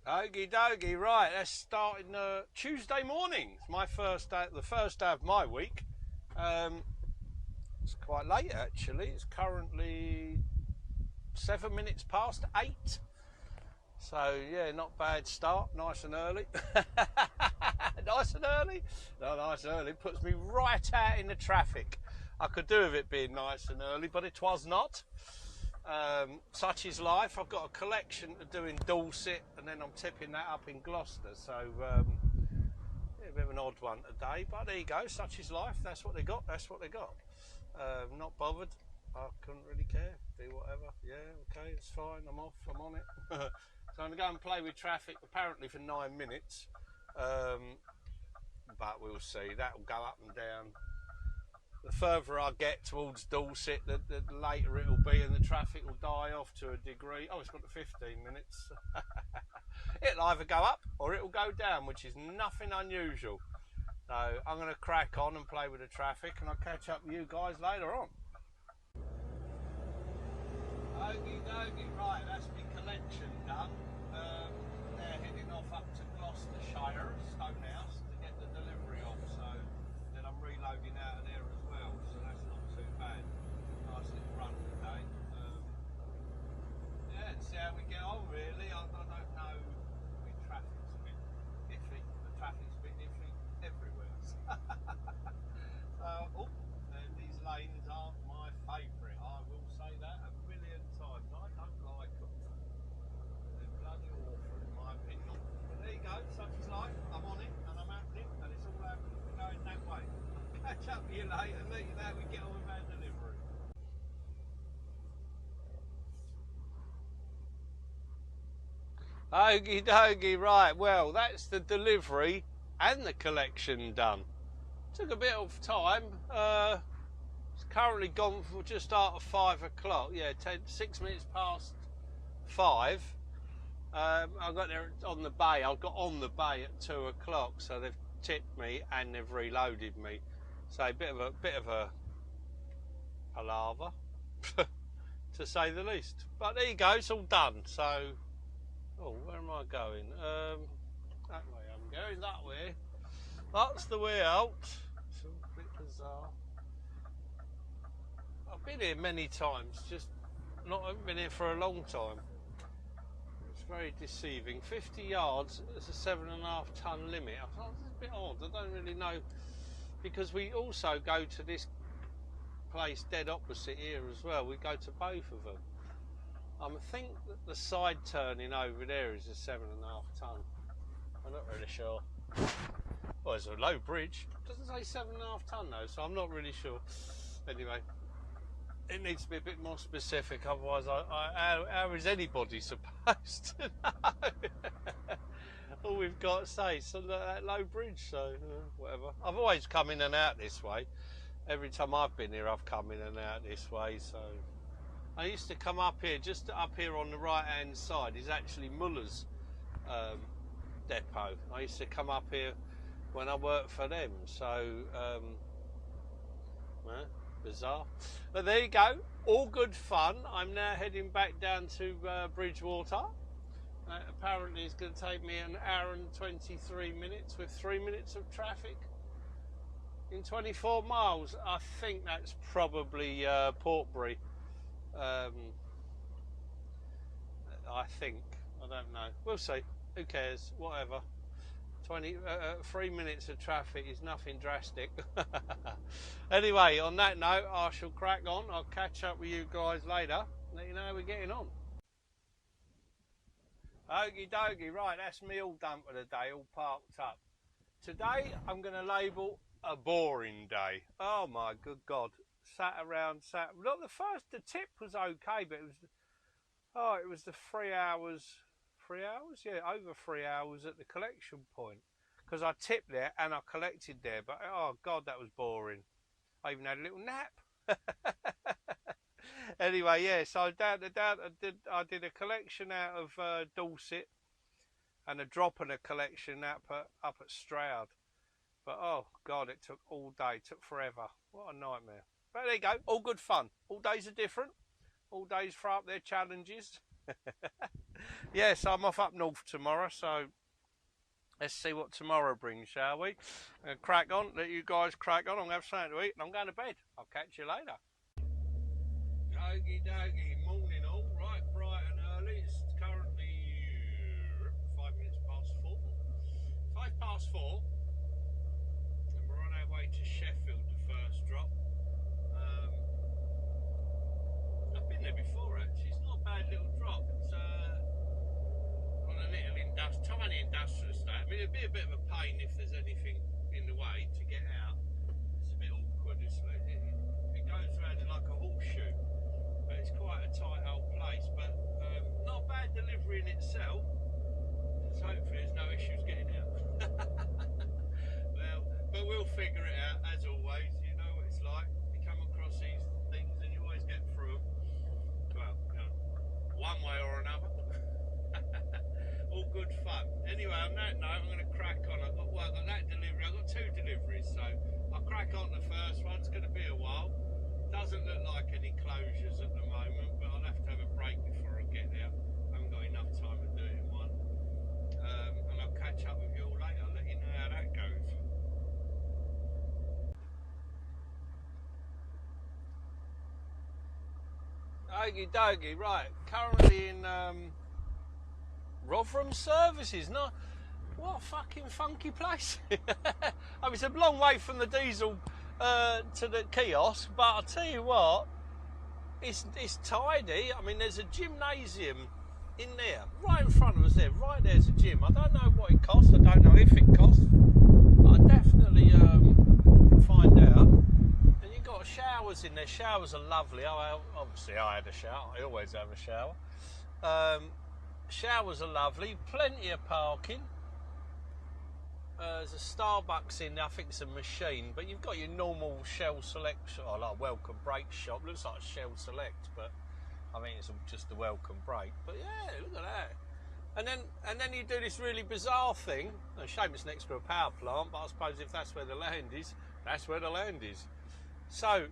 Okie dokie, right, let's start in Tuesday morning. It's my first day, the first day of my week. It's quite late actually. It's currently 7 minutes past 8. So yeah, not bad start, nice and early. Nice and early? No, nice and early. Puts me right out in the traffic. I could do with it being nice and early, but it was not. Such is life. I've got a collection to do in Dorset, and then I'm tipping that up in Gloucester. So yeah, a bit of an odd one today, but there you go. Such is life. That's what they got. That's what they got. Not bothered. I couldn't really care. Do whatever. Yeah, okay, it's fine. I'm off. I'm on it. So I'm going to go and play with traffic apparently for 9 minutes. But we'll see. That will go up and down. The further I get towards Dorset, the later it'll be, and the traffic will die off to a degree. Oh, it's got to 15 minutes. It'll either go up or it'll go down, which is nothing unusual. So I'm going to crack on and play with the traffic, and I'll catch up with you guys later on. Okie dokie, right, that's my collection done. They're heading off up to Gloucestershire, Stonehouse, to get the delivery off. So then I'm reloading out of there as well, so that's not too bad. Nice little run today. Yeah, and see how we get on really. I don't know. I mean, traffic's a bit iffy. The traffic's a bit iffy everywhere. So, these lanes aren't my favourite. I will say that a million times. I don't like them. They're bloody awful in my opinion. But there you go, such is life. I'm on it and I'm at it, and it's all happening going that way. Catch up with you later and let you know how we get on with our delivery. Okie dokie, right, well that's the delivery and the collection done. Took a bit of time. It's currently gone for just after 5 o'clock. Yeah, 6 minutes past 5. I got there on the bay. I got on the bay at 2 o'clock, so they've tipped me and they've reloaded me. So a bit of a palaver, to say the least. But there you go. It's all done. So, oh, where am I going? That way I'm going. That way. That's the way out. It's a bit bizarre. I've been here many times, just not been here for a long time. It's very deceiving. 50 yards is a 7.5 ton limit. I thought it's a bit odd. I don't really know, because we also go to this place dead opposite here as well. We go to both of them. I think that the side turning over there is a 7.5 ton. I'm not really sure. Well, it's a low bridge. It doesn't say 7.5 ton though, so I'm not really sure. Anyway, it needs to be a bit more specific, otherwise how is anybody supposed to know? All we've got to say is that low bridge, so whatever. I've always come in and out this way. Every time I've been here, I've come in and out this way, so. I used to come up here, just up here on the right hand side is actually Muller's depot. I used to come up here when I worked for them, so well, bizarre. But there you go, all good fun. I'm now heading back down to Bridgewater. Apparently it's going to take me an hour and 23 minutes with 3 minutes of traffic in 24 miles. I think that's probably Portbury. I think. I don't know. We'll see. Who cares? Whatever. 3 minutes of traffic is nothing drastic. Anyway, on that note, I shall crack on. I'll catch up with you guys later. Let you know how we're getting on. Okie dokie, right, that's me all done for the day, all parked up. Today, I'm going to label a boring day. Oh my good God. Sat around, not the tip was okay, but it was the 3 hours, yeah, over 3 hours at the collection point, because I tipped there and I collected there, but oh God, that was boring. I even had a little nap. Anyway, yeah, so I did a collection out of Dorset and a drop and a collection up at Stroud, but oh God, it took all day, it took forever. What a nightmare. But there you go, all good fun. All days are different. All days throw up their challenges. Yes, I'm off up north tomorrow, so let's see what tomorrow brings, shall we? Crack on, let you guys crack on. I'm going to have something to eat and I'm going to bed. I'll catch you later. Okie dokie, morning all, right, bright and early. It's currently 5 minutes past 4. 5 past 4. And we're on our way to Sheffield, the first drop. I've been there before actually, it's not a bad little drop. It's on a little tiny industrial estate. I mean, it'd be a bit of a pain if there's anything in the way to get out. It's a bit awkward, isn't it? It goes around in like a horseshoe, but it's quite a tight old place. But not a bad delivery in itself. So hopefully there's no issues getting out. Well, but we'll figure it out as always. You know what it's like. You come across these things and you always get through them. Well, you know, one way or another. All good fun. Anyway, on that note, I'm going to crack on. I've got that delivery. I've got 2 deliveries, so I'll crack on the first one. It's going to be a while. Doesn't look like any closures at the moment, but I'll have to have a break before I get there. I haven't got enough time to do it in one. And I'll catch up with you all later. I'll let you know how that goes. Okie dokie, right. Currently in Roram services. No, what a fucking funky place. I mean, it's a long way from the diesel to the kiosk, but I'll tell you what, it's tidy. I mean, there's a gymnasium in there, right in front of us there. Right there's a gym. I don't know what it costs. I don't know if it costs. I'll definitely find out. And you've got showers in there. Showers are lovely. Obviously, I had a shower. I always have a shower. Showers are lovely. Plenty of parking. There's a Starbucks in there. I think it's a machine. But you've got your normal Shell Select shop, or like Welcome Break shop. Looks like Shell Select, but I mean it's just a Welcome Break. But yeah, look at that. And then you do this really bizarre thing. A shame it's next to a power plant, but I suppose if that's where the land is, that's where the land is. So,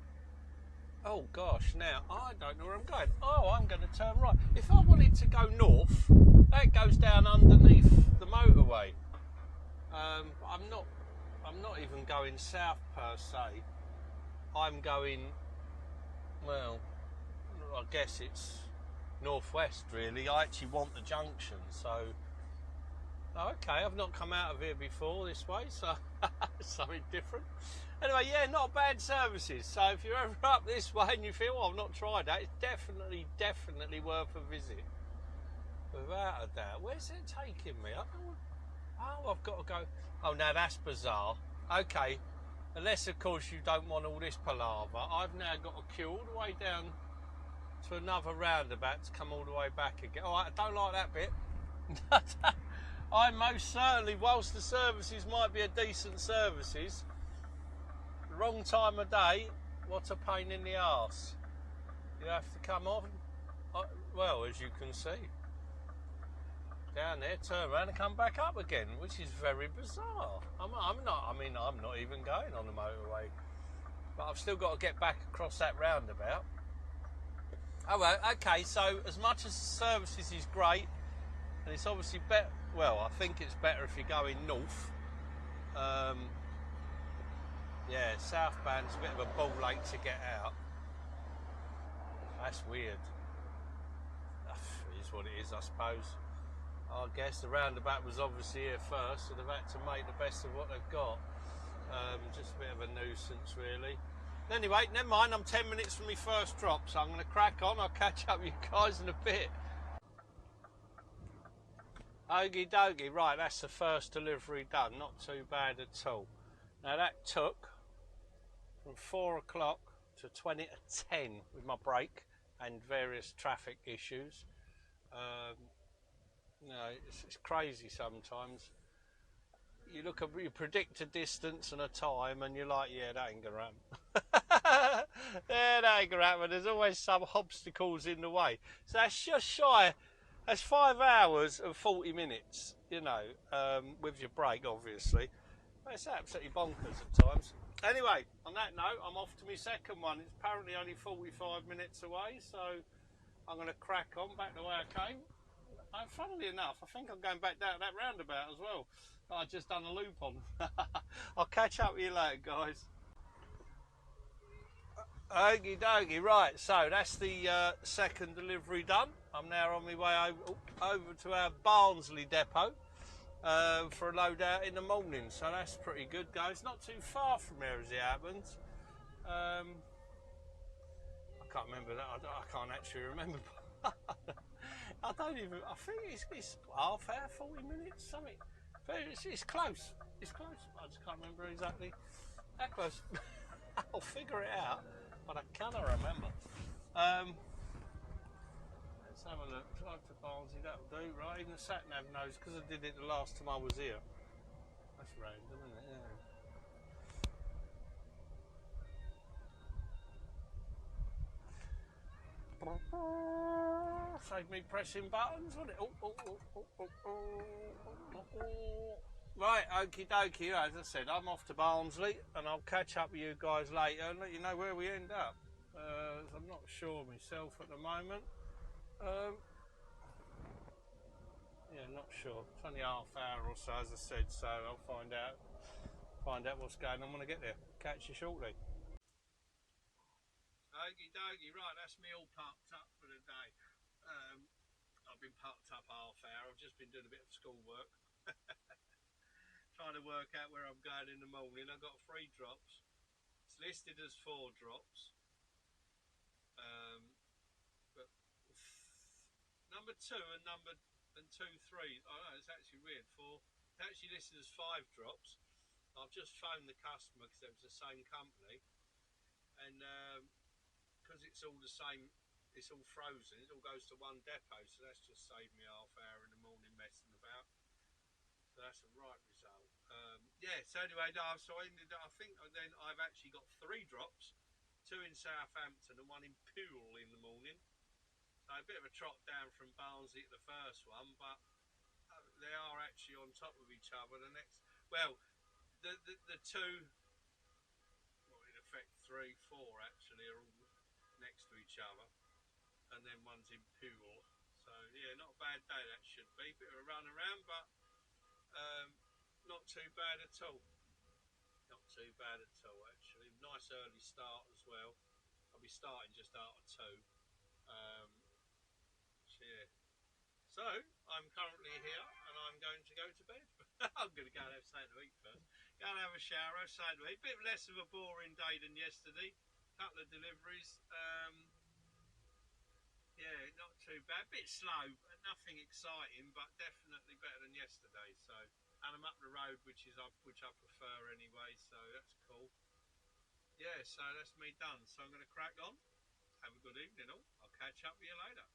oh gosh, now I don't know where I'm going. Oh, I'm going to turn right. If I wanted to go north, that goes down underneath the motorway. I'm not even going south per se. I'm going, well, I guess it's northwest really. I actually want the junction, so okay, I've not come out of here before this way, so something different. Anyway, yeah, not bad services. So if you're ever up this way and you feel, oh, I've not tried that, it's definitely worth a visit, without a doubt. Where's it taking me? I don't. Oh, I've got to go. Oh, now that's bizarre. Okay, unless of course you don't want all this palaver. I've now got to queue all the way down to another roundabout to come all the way back again. All right, I don't like that bit. I most certainly, whilst the services might be a decent services, wrong time of day, what a pain in the arse. You have to come off, well, as you can see, down there, turn around and come back up again, which is very bizarre. I'm not even going on the motorway, but I've still got to get back across that roundabout. Oh well, okay, so as much as the services is great, and it's obviously better, well, I think it's better if you're going north. Yeah, southbound's a bit of a ball ache to get out. That's weird. It is what it is, I suppose. I guess the roundabout was obviously here first, so they've had to make the best of what they've got. Just a bit of a nuisance, really. Anyway, never mind, I'm 10 minutes from my first drop, so I'm going to crack on. I'll catch up with you guys in a bit. Okie dokie, right, that's the first delivery done. Not too bad at all. Now that took from 4 o'clock to 20 to 10 with my break and various traffic issues. It's crazy sometimes. You predict a distance and a time, and you're like, yeah, that ain't gonna happen. Yeah, that ain't gonna happen. There's always some obstacles in the way. So that's just shy. That's 5 hours and 40 minutes, you know, with your break, obviously. It's absolutely bonkers at times. Anyway, on that note, I'm off to my second one. It's apparently only 45 minutes away, so I'm going to crack on back the way I came. Funnily enough, I think I'm going back down that roundabout as well. I just done a loop on. I'll catch up with you later, guys. Okie dokie, right, so that's the second delivery done. I'm now on my way over to our Barnsley depot for a load out in the morning, so that's pretty good, guys. Not too far from here as it happens. I can't remember that, I can't actually remember. I don't even, I think it's half hour, 40 minutes, something. But it's close, it's close. I just can't remember exactly how close. I'll figure it out, but I cannot remember. Let's have a look. Drive to Barnsley, that'll do, right? Even the sat nav knows because I did it the last time I was here. That's random, isn't it? Yeah. Save me pressing buttons, wouldn't it? Right, okie dokie, as I said, I'm off to Barnsley and I'll catch up with you guys later and let you know where we end up. I'm not sure myself at the moment. Yeah, not sure. It's only half hour or so, as I said, so I'll find out what's going on when I get there. Catch you shortly. Okie dokie, right, that's me all parked up for the day. I've been parked up half hour. I've just been doing a bit of schoolwork. Trying to work out where I'm going in the morning. I've got 3 drops. It's listed as 4 drops. But number 2 and 2, 3. Oh no, it's actually weird. It's actually listed as 5 drops. I've just phoned the customer because it was the same company, and because it's all the same, it's all frozen. It all goes to one depot, so that's just saved me half hour in the morning messing about. So that's a right result. Yeah. So anyway, no, so I think then I've actually got 3 drops, 2 in Southampton and 1 in Poole in the morning. So a bit of a trot down from Barnsley at the first one, but they are actually on top of each other. The 2, well, in effect 3, 4 actually are all next to each other, and then 1's in Poole. So yeah, not a bad day that should be. Bit of a run around, but not too bad at all. Not too bad at all actually. Nice early start as well. I'll be starting just after 2. Yeah. So I'm currently here and I'm going to go to bed. I'm going to go and have something to eat first. Go and have a shower, have something to eat. Bit less of a boring day than yesterday. Couple of deliveries. Yeah, not too bad. Bit slow, nothing exciting, but definitely better than yesterday. So, and I'm up the road, which I prefer anyway. So that's cool. Yeah, so that's me done. So I'm going to crack on. Have a good evening all. I'll catch up with you later.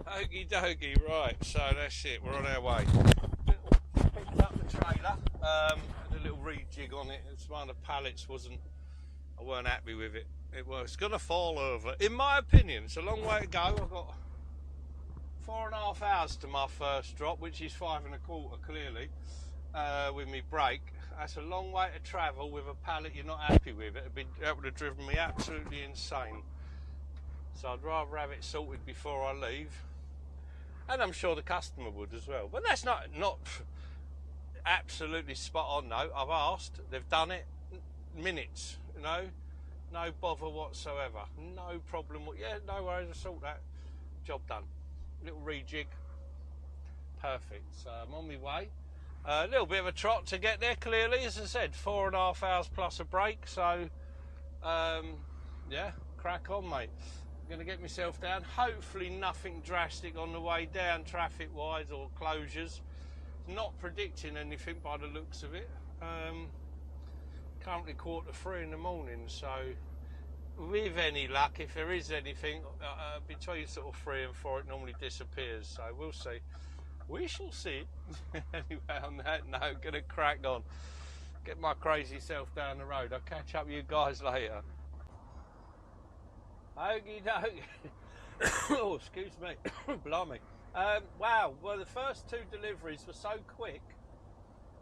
Okie dokie, right, so that's it, we're on our way. Picked up the trailer, had a little rejig on it. It's one of the pallets I weren't happy with it. It's going to fall over. In my opinion, it's a long way to go. I've got 4.5 hours to my first drop, which is 5 1/4 clearly, with me brake. That's a long way to travel with a pallet you're not happy with. That would have driven me absolutely insane. So I'd rather have it sorted before I leave. And I'm sure the customer would as well. But that's not absolutely spot on, no. I've asked, they've done it, minutes, you know, no bother whatsoever, no problem. Yeah, no worries, I'll sort that. Job done. Little rejig, perfect. So I'm on my way. A little bit of a trot to get there, clearly, as I said, 4.5 hours plus a break. So, yeah, crack on, mate. Going to get myself down. Hopefully nothing drastic on the way down traffic wise or closures. Not predicting anything by the looks of it. Currently 2:45 in the morning, so with any luck, if there is anything between sort of 3 and 4, it normally disappears, so we'll see. We shall see. Anyway, on that note, gonna crack on, get my crazy self down the road. I'll catch up with you guys later. Okie dokie. Oh, excuse me. Blimey. Wow, well, the first 2 deliveries were so quick,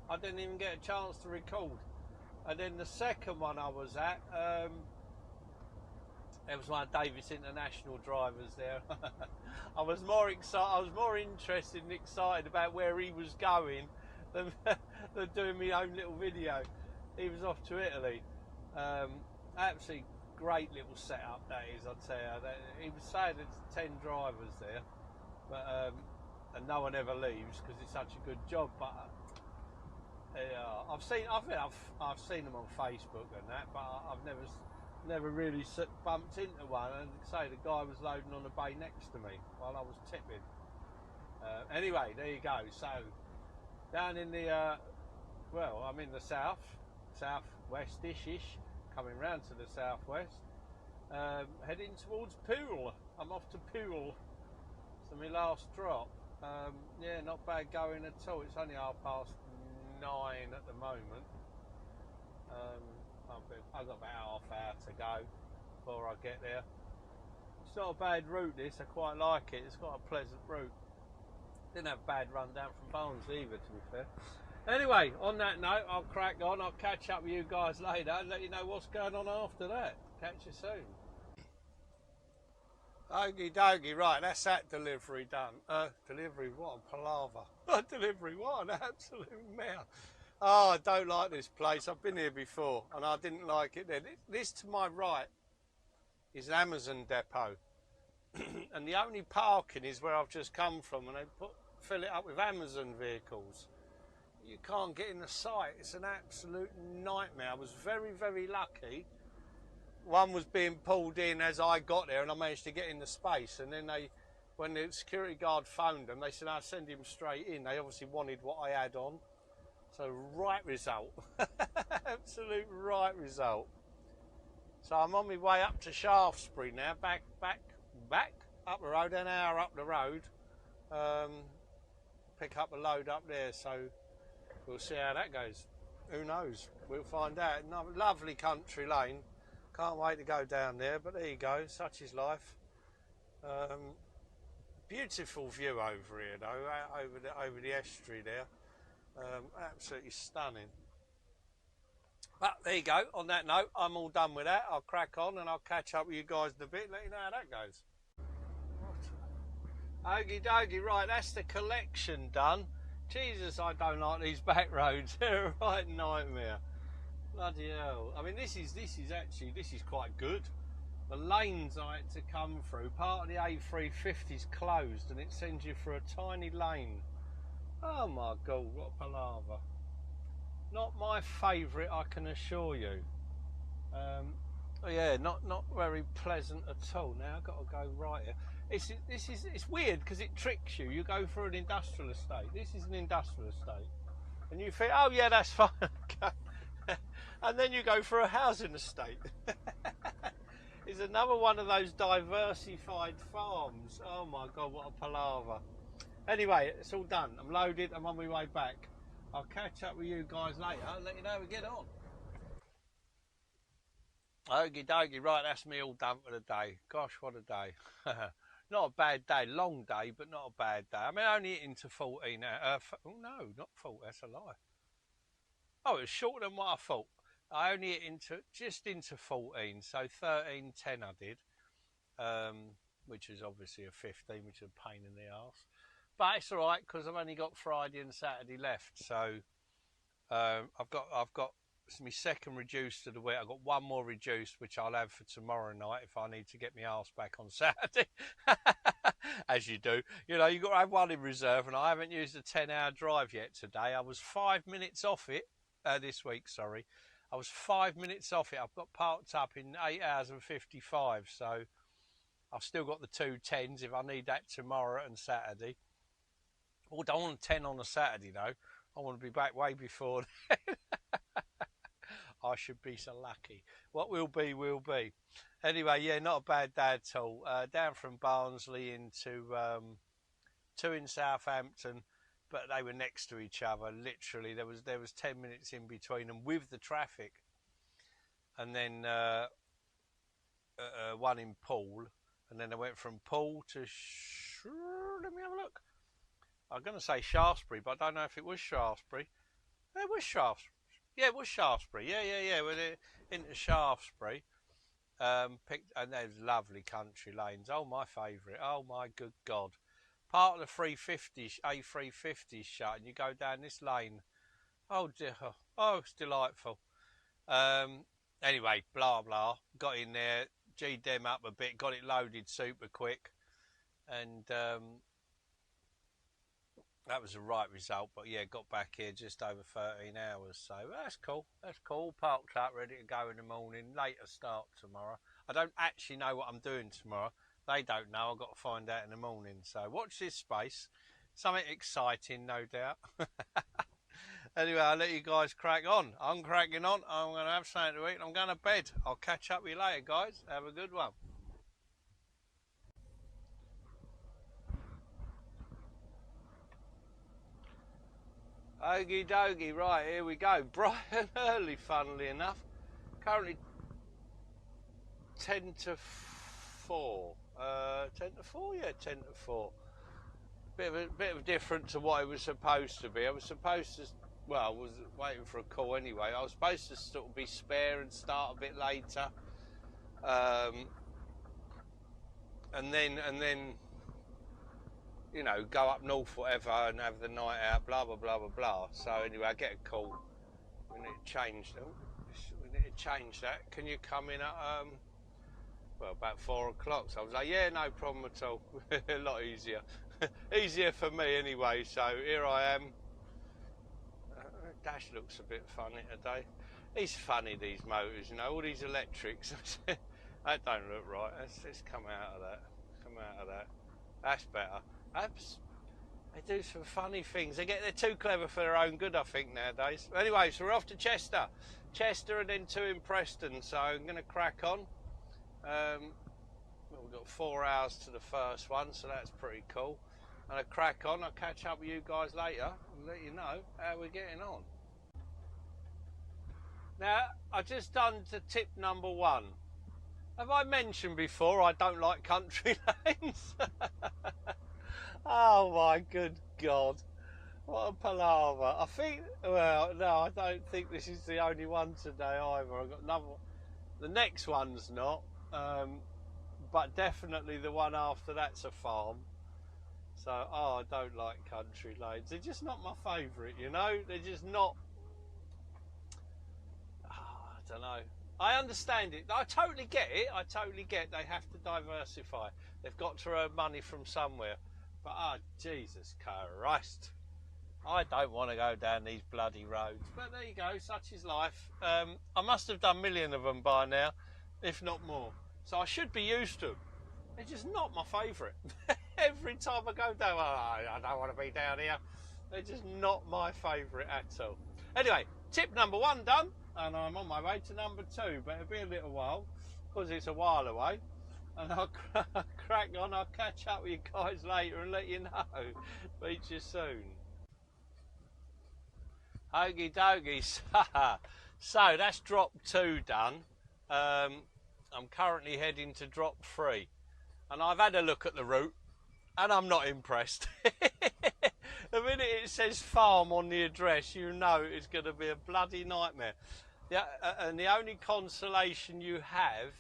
I didn't even get a chance to record. And then the second one I was at, There was one of Davis International drivers there. I was more excited. I was more interested and excited about where he was going than, than doing my own little video. He was off to Italy. Absolutely great little setup that is. I'd say he was saying there's 10 drivers there, but and no one ever leaves because it's such a good job. But I've seen them on Facebook and that, but I've never really bumped into one. And say the guy was loading on the bay next to me while I was tipping. Anyway, there you go. So down in the well, I'm in the southwest-ish, coming round to the southwest, heading towards Poole. I'm off to Poole. So my last drop. Yeah, not bad going at all. It's only 9:30 at the moment. I've got about half hour to go before I get there. It's not a bad route this, I quite like it. It's got a pleasant route. Didn't have a bad run down from Barnsley either, to be fair. Anyway, on that note, I'll crack on. I'll catch up with you guys later and let you know what's going on after that. Catch you soon. Okie dokie, right, that's that delivery done. Delivery, what a palaver. Delivery, what an absolute mare. Oh, I don't like this place. I've been here before and I didn't like it then. This to my right is an Amazon depot. And the only parking is where I've just come from, and they fill it up with Amazon vehicles. You can't get in the site. It's an absolute nightmare. I was very, very lucky. One was being pulled in as I got there, and I managed to get in the space. And then when the security guard phoned them, they said I'd send him straight in. They obviously wanted what I had on. So right result. Absolute right result. So I'm on my way up to Shaftesbury now, back up the road, an hour up the road. Pick up a load up there, so we'll see how that goes. Who knows? We'll find out. Lovely country lane. Can't wait to go down there, but there you go. Such is life. Beautiful view over here, though, over the estuary there. Absolutely stunning. But there you go. On that note, I'm all done with that. I'll crack on and I'll catch up with you guys in a bit, let you know how that goes. Okie dokie, right, that's the collection done. Jesus, I don't like these back roads. They're a right nightmare. Bloody hell. I mean, this is quite good. The lanes I had to come through, part of the A350 is closed and it sends you through a tiny lane. Oh my God, what a palaver. Not my favourite, I can assure you. Yeah, not very pleasant at all. Now I've got to go right here. It's weird because it tricks you. You go through an industrial estate. This is an industrial estate, and you think, oh yeah, that's fine. And then you go for a housing estate. It's another one of those diversified farms. Oh my God, what a palaver. Anyway, it's all done. I'm loaded. I'm on my way back. I'll catch up with you guys later and let you know how we get on. Okie dokie, right, that's me all done for the day. Gosh, what a day. Not a bad day, long day, but not a bad day. I mean, only into 14 hours. Oh, no, not 40, that's a lie. Oh, it was shorter than what I thought. I only hit just into 14, so 13:10 I did, which is obviously a 15, which is a pain in the arse. But it's all right because I've only got Friday and Saturday left, so I've got my second reduced of the week. I've got one more reduced, which I'll have for tomorrow night if I need to get my arse back on Saturday. As you do. You know, you've got to have one in reserve, and I haven't used a 10-hour drive yet today. I was 5 minutes off it this week, sorry. I was 5 minutes off it. I've got parked up in 8 hours and 55, so I've still got the 2 10s if I need that tomorrow and Saturday. Oh, don't want 10 on a Saturday, though. I want to be back way before then. I should be so lucky. What will be, will be. Anyway, yeah, not a bad day at all. Down from Barnsley into 2 in Southampton, but they were next to each other. Literally, there was 10 minutes in between them with the traffic. And then one in Poole, and then I went from Poole to let me have a look. I'm going to say Shaftesbury, but I don't know if it was Shaftesbury. It was Shaftesbury. Yeah, it was Shaftesbury. Yeah. We're into Shaftesbury. And there's lovely country lanes. Oh, my favourite. Oh, my good God. Part of the 350, A350 shut, and you go down this lane. Oh, dear. Oh, it's delightful. Anyway, blah, blah. Got in there, G'd them up a bit, got it loaded super quick. And that was the right result. But, yeah, got back here just over 13 hours. So that's cool. That's cool. Parked up, ready to go in the morning. Later start tomorrow. I don't actually know what I'm doing tomorrow. They don't know. I've got to find out in the morning. So watch this space. Something exciting, no doubt. Anyway, I'll let you guys crack on. I'm cracking on. I'm going to have something to eat. I'm going to bed. I'll catch up with you later, guys. Have a good one. Okie dokie. Right, here we go. Bright and early, funnily enough. Currently 10 to 4. 10 to 4? Yeah, 10 to 4. Bit of different to what it was supposed to be. I was supposed to... Well, I was waiting for a call anyway. I was supposed to sort of be spare and start a bit later, and then you know, go up north whatever and have the night out. Blah blah blah blah blah. So anyway, I get a call. We need to change them. We need to change that. Can you come in at well, about 4 o'clock? So I was like, yeah, no problem at all. A lot easier, easier for me anyway. So here I am. Dash looks a bit funny today. It's funny, these motors, you know, all these electrics. That don't look right. Let's come out of that. Come out of that. That's better. They do some funny things. They're too clever for their own good, I think, nowadays. Anyway, so we're off to Chester. Chester and then 2 in Preston. So I'm going to crack on. Well, we've got 4 hours to the first one, so that's pretty cool. And I crack on. I'll catch up with you guys later and let you know how we're getting on. Now, I've just done to tip number 1. Have I mentioned before I don't like country lanes? Oh my good God. What a palaver. I think, well, no, I don't think this is the only one today either. I've got another, the next one's not, but definitely the one after that's a farm. So, oh, I don't like country lanes. They're just not my favourite, you know? They're just not... I don't know. I understand it. I totally get it. I totally get they have to diversify. They've got to earn money from somewhere. But, oh, Jesus Christ. I don't want to go down these bloody roads. But there you go. Such is life. I must have done a million of them by now, if not more. So I should be used to them. They're just not my favourite. Every time I go down, oh, I don't want to be down here. They're just not my favourite at all. Anyway, tip number 1 done, and I'm on my way to number 2, but it'll be a little while, because it's a while away, and I'll crack on. I'll catch up with you guys later and let you know. Meet you soon. Okie dokie. So that's drop 2 done. I'm currently heading to drop 3, and I've had a look at the route, and I'm not impressed. The minute it says farm on the address, you know it's going to be a bloody nightmare. Yeah, and the only consolation you have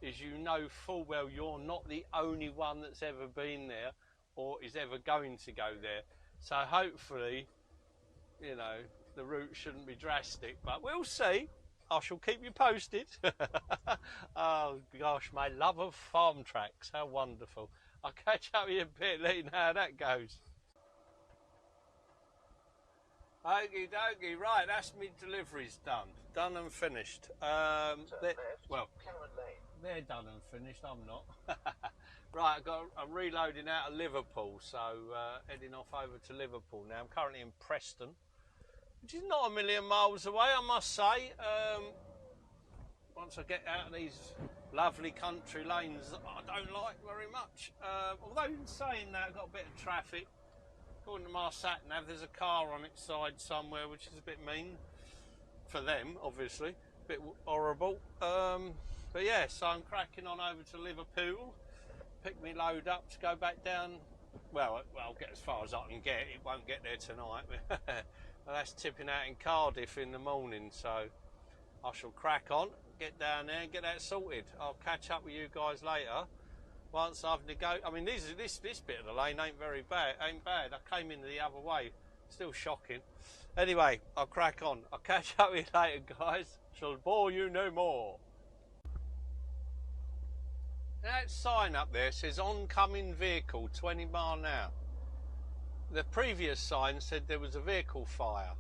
is you know full well you're not the only one that's ever been there or is ever going to go there. So hopefully, you know, the route shouldn't be drastic, but we'll see. I shall keep you posted. Oh gosh, my love of farm tracks, how wonderful. I'll catch up with you a bit, let you know how that goes. Okie dokie, right, that's me deliveries done and finished. Well, they're done and finished, I'm not. Right, I'm reloading out of Liverpool, so heading off over to Liverpool now. I'm currently in Preston, which is not a million miles away, I must say. Once I get out of these lovely country lanes that I don't like very much. Although in saying that, I've got a bit of traffic. According to my sat-nav, there's a car on its side somewhere, which is a bit mean for them, obviously. A bit horrible. But yeah, so I'm cracking on over to Liverpool. Pick me load up to go back down. Well, I'll get as far as I can get. It won't get there tonight. But that's tipping out in Cardiff in the morning, so I shall crack on. get down there and get that sorted. I'll catch up with you guys later once I've I mean, this bit of the lane ain't bad. I came in the other way, still shocking. Anyway, I'll crack on. I'll catch up with you later, guys. Shall bore you no more. That sign up there says oncoming vehicle 20 mile an hour. The previous sign said there was a vehicle fire.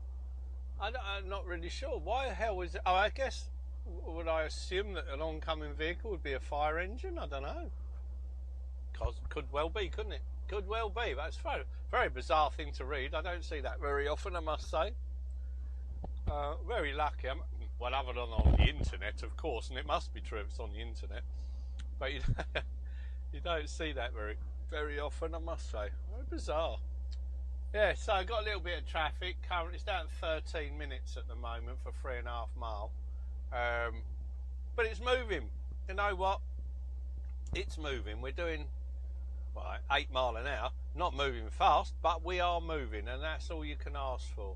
I'm not really sure. Why the hell is it? Oh, I guess, would I assume that an oncoming vehicle would be a fire engine? I don't know. Could well be, couldn't it? Could well be. That's a very bizarre thing to read. I don't see that very often, I must say. Very lucky. Well, other than on the internet, of course, and it must be true if it's on the internet. But you don't see that very often, I must say. Very bizarre. Yeah, so I got a little bit of traffic. Currently, it's down 13 minutes at the moment for 3.5 mile. But it's moving. You know what? It's moving. We're doing 8 mile an hour. Not moving fast, but we are moving, and that's all you can ask for.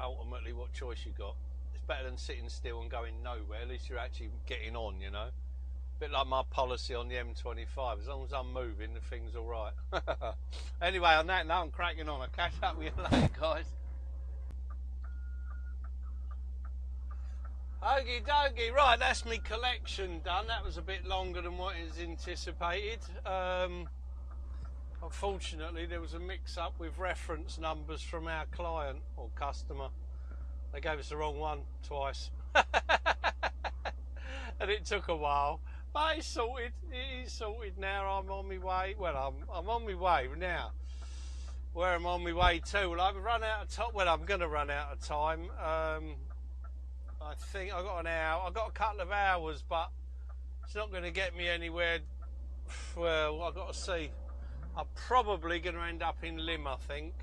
Ultimately, what choice you got? It's better than sitting still and going nowhere. At least you're actually getting on, you know. A bit like my policy on the M25. As long as I'm moving, the thing's all right. Anyway, on that note, I'm cracking on. I'll catch up with you later, guys. Okie dokie. Right, that's me collection done. That was a bit longer than what is anticipated. Unfortunately, there was a mix-up with reference numbers from our client or customer. They gave us the wrong one twice. And it took a while. But it's sorted. It is sorted now. I'm on my way. Well, I'm on my way now. Where I'm on my way to? Well, I've run out of time. Well, I'm going to run out of time. I think I've got an hour. I've got a couple of hours, but it's not going to get me anywhere. Well, I've got to see. I'm probably going to end up in Lim, I think.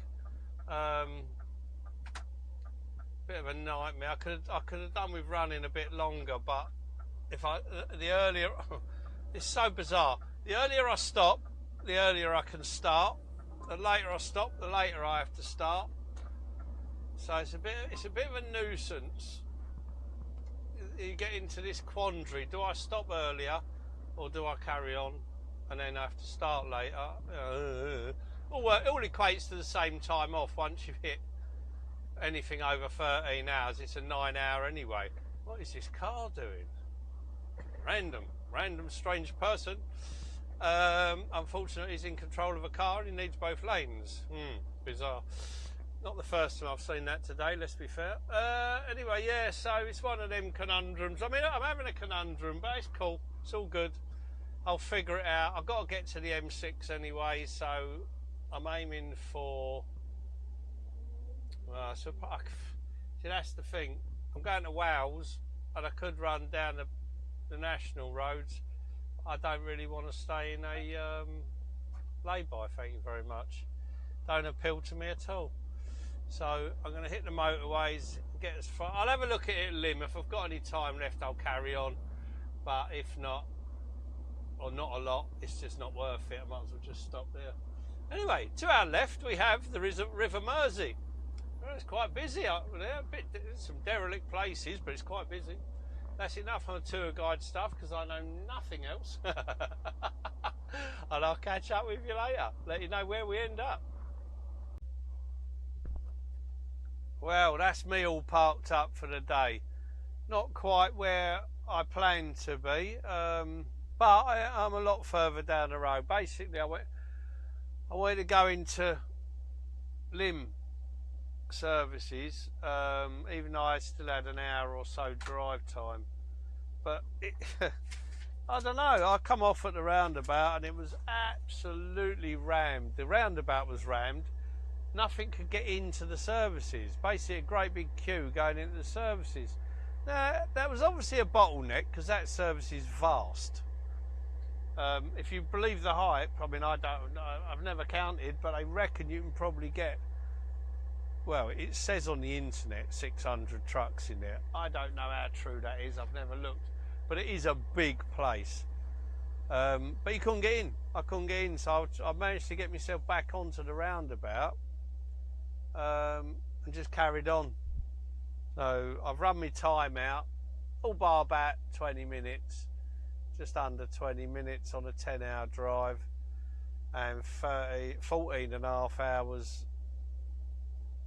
Bit of a nightmare. I could have done with running a bit longer, but the earlier, it's so bizarre. The earlier I stop, the earlier I can start. The later I stop, the later I have to start. So it's a bit of a nuisance. You get into this quandary: do I stop earlier, or do I carry on and then have to start later? It all equates to the same time off. Once you've hit anything over 13 hours, it's a 9 hour anyway. What is this car doing? Random strange person. Unfortunately, he's in control of a car and he needs both lanes. Bizarre. Not the first time I've seen that today, let's be fair. Anyway, yeah, so it's one of them conundrums. I mean, I'm having a conundrum, but it's cool. It's all good. I'll figure it out. I've got to get to the M6 anyway, so I'm aiming for... see, that's the thing. I'm going to Wales, and I could run down the national roads. I don't really want to stay in a lay-by, thank you very much. Don't appeal to me at all. So I'm going to hit the motorways, get as far. I'll have a look at it at Lim. If I've got any time left, I'll carry on. But if not, or not a lot, it's just not worth it. I might as well just stop there. Anyway, to our left we have the River Mersey. Well, it's quite busy up there. Some derelict places, but it's quite busy. That's enough on the tour guide stuff because I know nothing else. And I'll catch up with you later. Let you know where we end up. Well, that's me all parked up for the day. Not quite where I planned to be, but I'm a lot further down the road. Basically, I wanted to go into Lim services, even though I still had an hour or so drive time. But I don't know, I come off at the roundabout and it was absolutely rammed. The roundabout was rammed. Nothing could get into the services. Basically a great big queue going into the services. Now, that was obviously a bottleneck because that service is vast. If you believe the hype, I mean, I've never counted, but I reckon you can probably get, well, it says on the internet 600 trucks in there. I don't know how true that is, I've never looked, but it is a big place. But you couldn't get in. I couldn't get in, so I managed to get myself back onto the roundabout and just carried on. So I've run my time out, all bar about 20 minutes, just under 20 minutes on a 10-hour drive, and 14 and a half hours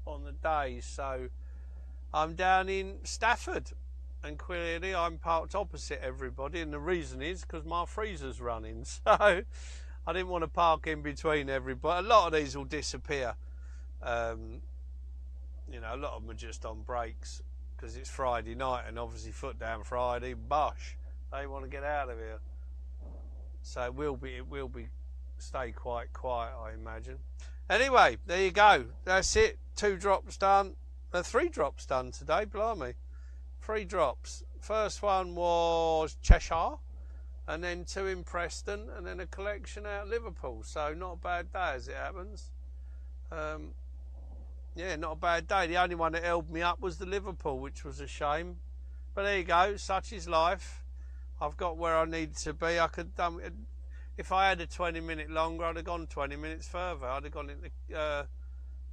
on the day. So I'm down in Stafford, and clearly I'm parked opposite everybody, and the reason is because my freezer's running. So I didn't want to park in between everybody. A lot of these will disappear. You know, a lot of them are just on breaks because it's Friday night, and obviously foot down Friday, bosh, they want to get out of here. So it will be stay quite quiet, I imagine. Anyway, there you go. That's it. 2 drops done. 3 drops done today. Blimey, 3 drops. First one was Cheshire, and then 2 in Preston, and then a collection out of Liverpool. So not a bad day as it happens. Yeah, not a bad day. The only one that held me up was the Liverpool, which was a shame. But there you go. Such is life. I've got where I needed to be. I could done. If I had a 20-minute longer, I'd have gone 20 minutes further. I'd have gone into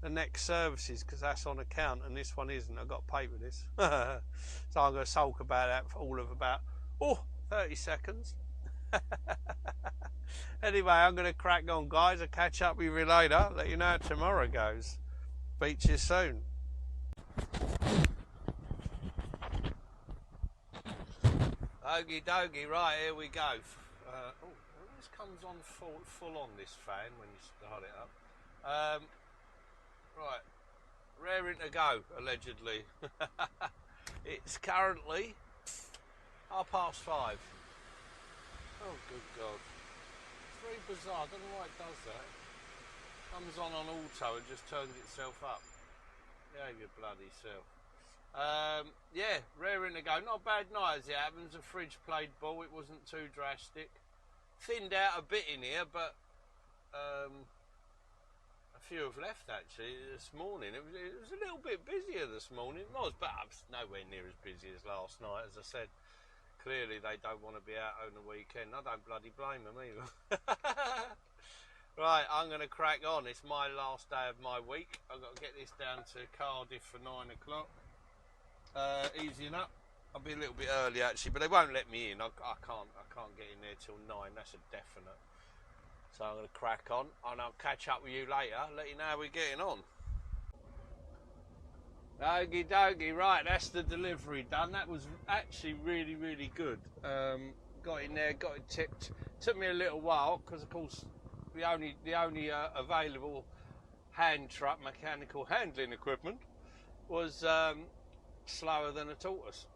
the next services, because that's on account, and this one isn't. I've got to pay for this. So I'm going to sulk about that for all of about 30 seconds. Anyway, I'm going to crack on, guys. I'll catch up with you later. Let you know how tomorrow goes. Speak to you soon. Okie dokie, right, here we go. This comes on full on, this fan, when you start it up. Right, raring to go, allegedly. It's currently 5:30. Oh, good God. It's very bizarre. I don't know why it does that. Comes on auto and just turns itself up. Yeah, your bloody self. Yeah, raring to go. Not a bad night as it happens. The fridge played ball. It wasn't too drastic. Thinned out a bit in here, but a few have left actually this morning. It was a little bit busier this morning. It was, but it's nowhere near as busy as last night. As I said, clearly they don't want to be out on the weekend. I don't bloody blame them either. Right, I'm going to crack on. It's my last day of my week. I've got to get this down to Cardiff for 9 o'clock. Easy enough. I'll be a little bit early actually, but they won't let me in. I can't get in there till 9. That's a definite. So I'm going to crack on, and I'll catch up with you later. Let you know how we're getting on. Okie dokie. Right, that's the delivery done. That was actually really, really good. Got in there, got it tipped. Took me a little while because, of course, the only available hand truck mechanical handling equipment was slower than a tortoise.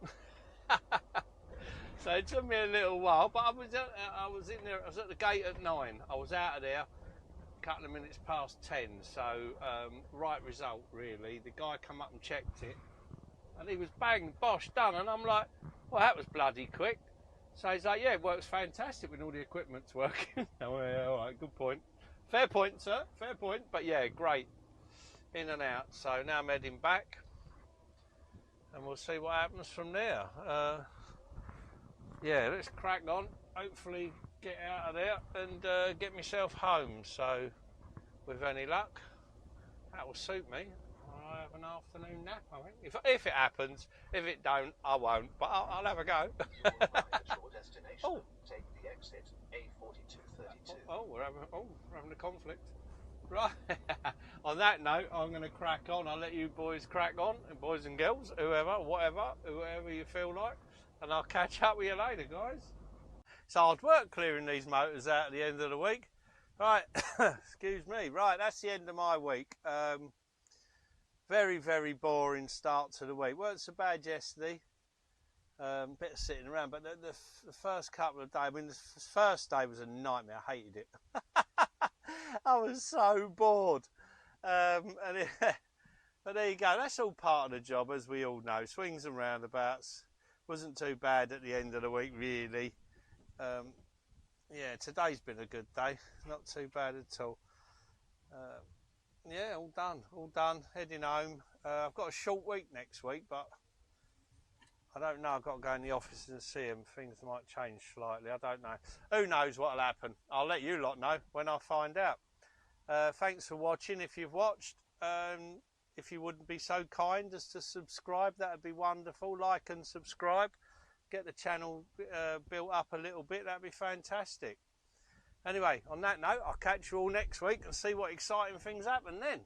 So it took me a little while, but I was in there. I was at the gate at 9. I was out of there a couple of minutes past 10. So right result really. The guy come up and checked it, and he was bang, bosh, done. And I'm like, well, that was bloody quick. So he's like, yeah, it works fantastic when all the equipment's working. Oh, yeah, all right, good point. Fair point, sir, fair point. But yeah, great. In and out. So now I'm heading back, and we'll see what happens from there. Yeah, let's crack on. Hopefully get out of there and get myself home. So with any luck, that will suit me. I'll have an afternoon nap, I think. If it happens. If it don't, I won't. But I'll have a go. Oh. Take the exit A4232. We're having a conflict. Right. On that note, I'm going to crack on. I'll let you boys crack on, and boys and girls, whoever you feel like, and I'll catch up with you later, guys. It's hard work clearing these motors out at the end of the week. Right. Excuse me. Right, that's the end of my week. Very, very boring start to the week. Weren't so bad yesterday. Bit of sitting around, but the first couple of days, I mean, the first day was a nightmare. I hated it. I was so bored. But there you go. That's all part of the job, as we all know. Swings and roundabouts. Wasn't too bad at the end of the week, really. Yeah, today's been a good day. Not too bad at all. Yeah, all done. Heading home. I've got a short week next week, but I don't know. I've got to go in the office and see him. Things might change slightly. I don't know. Who knows what'll happen? I'll let you lot know when I find out. Thanks for watching. If you've watched, if you wouldn't be so kind as to subscribe, that would be wonderful. Like and subscribe, get the channel built up a little bit, that'd be fantastic. Anyway, on that note, I'll catch you all next week and see what exciting things happen then.